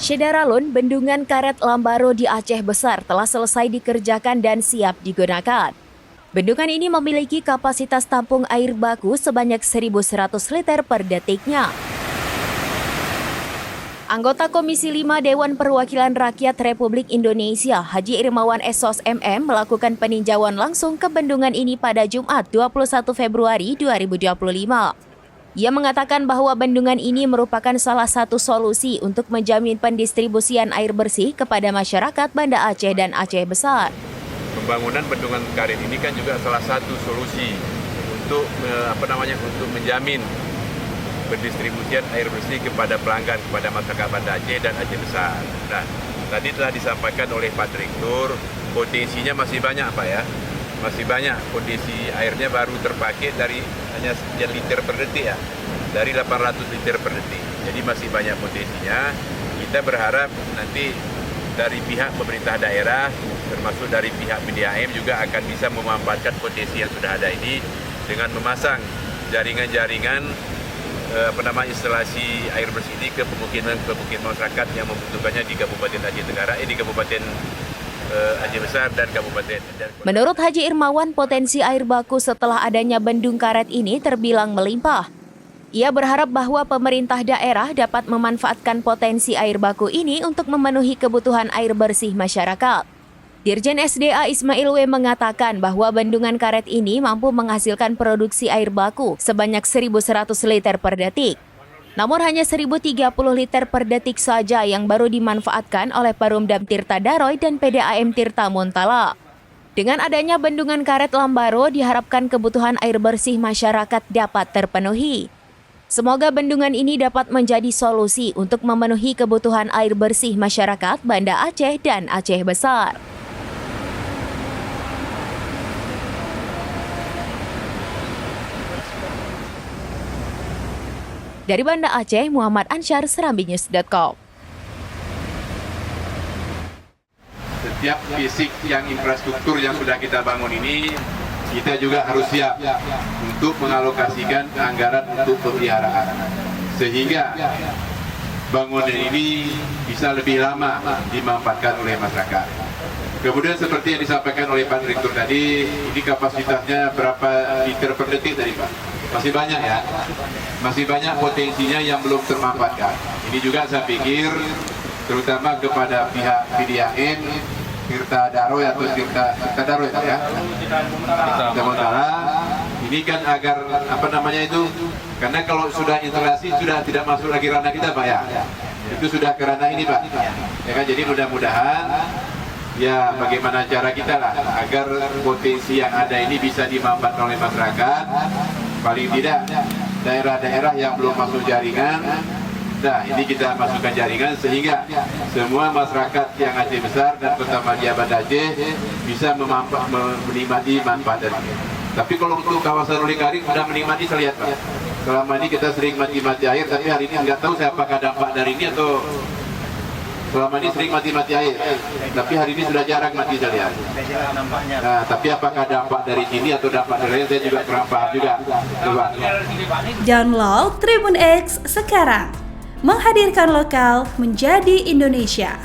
Syedaralun, bendungan karet Lambaro di Aceh Besar telah selesai dikerjakan dan siap digunakan. Bendungan ini memiliki kapasitas tampung air baku sebanyak 1.100 liter per detiknya. Anggota Komisi 5 Dewan Perwakilan Rakyat Republik Indonesia, Haji Irmawan Esos MM, melakukan peninjauan langsung ke bendungan ini pada Jumat 21 Februari 2025. Ia mengatakan bahwa bendungan ini merupakan salah satu solusi untuk menjamin pendistribusian air bersih kepada masyarakat Banda Aceh dan Aceh Besar. Pembangunan bendungan karet ini kan juga salah satu solusi untuk untuk menjamin pendistribusian air bersih kepada pelanggan, kepada masyarakat Banda Aceh dan Aceh Besar. Nah, tadi telah disampaikan oleh Pak Direktur, potensinya masih banyak Pak ya. Masih banyak, kondisi airnya baru terpakai dari hanya sekian liter per detik ya, dari 800 liter per detik. Jadi masih banyak potensinya. Kita berharap nanti dari pihak pemerintah daerah, termasuk dari pihak PDAM juga akan bisa memanfaatkan potensi yang sudah ada ini dengan memasang jaringan-jaringan instalasi air bersih ini ke pemukiman masyarakat yang membutuhkannya di Kabupaten Aceh Tenggara, di Kabupaten Aceh Besar dan Kabupaten. Menurut Haji Irmawan, potensi air baku setelah adanya bendung karet ini terbilang melimpah. Ia berharap bahwa pemerintah daerah dapat memanfaatkan potensi air baku ini untuk memenuhi kebutuhan air bersih masyarakat. Dirjen SDA Ismail W. mengatakan bahwa bendungan karet ini mampu menghasilkan produksi air baku sebanyak 1.100 liter per detik. Namun hanya 1.030 liter per detik saja yang baru dimanfaatkan oleh Perumdam Tirta Daroy dan PDAM Tirta Montala. Dengan adanya bendungan karet Lambaro, diharapkan kebutuhan air bersih masyarakat dapat terpenuhi. Semoga bendungan ini dapat menjadi solusi untuk memenuhi kebutuhan air bersih masyarakat Banda Aceh dan Aceh Besar. Dari Banda Aceh, Muhammad Ansyar, serambinews.com. Setiap fisik yang infrastruktur yang sudah kita bangun ini, kita juga harus siap untuk mengalokasikan anggaran untuk pemeliharaan. Sehingga bangunan ini bisa lebih lama dimanfaatkan oleh masyarakat. Kemudian seperti yang disampaikan oleh Pak Direktur tadi, ini kapasitasnya berapa liter per detik tadi Pak? Masih banyak ya, masih banyak potensinya yang belum termanfaatkan. Ini juga saya pikir terutama kepada pihak PDAM, Tirta Daroy atau Tirta Daroy ya, Tirta Montala, ini kan agar karena kalau sudah instalasi sudah tidak masuk lagi ranah kita Pak ya, itu sudah ke ranah ini Pak. Ya kan, jadi mudah-mudahan ya bagaimana cara kita lah agar potensi yang ada ini bisa dimanfaatkan oleh masyarakat. Paling tidak daerah-daerah yang belum masuk jaringan, nah ini kita masukkan jaringan sehingga semua masyarakat yang Aceh Besar dan Kota Madia Banda Aceh bisa menikmati manfaat dari ini. Tapi kalau untuk kawasan Likaring sudah menikmati, saya lihat Pak. Selama ini kita sering mati air, tapi hari ini nggak tahu saya apakah dampak dari ini atau selama ini sering mati air, tapi hari ini sudah jarang mati saya lihat. Nah, tapi apakah dampak dari sini atau dampak dari lain saya juga kurang paham juga. Coba. Download Tribun X sekarang, menghadirkan lokal menjadi Indonesia.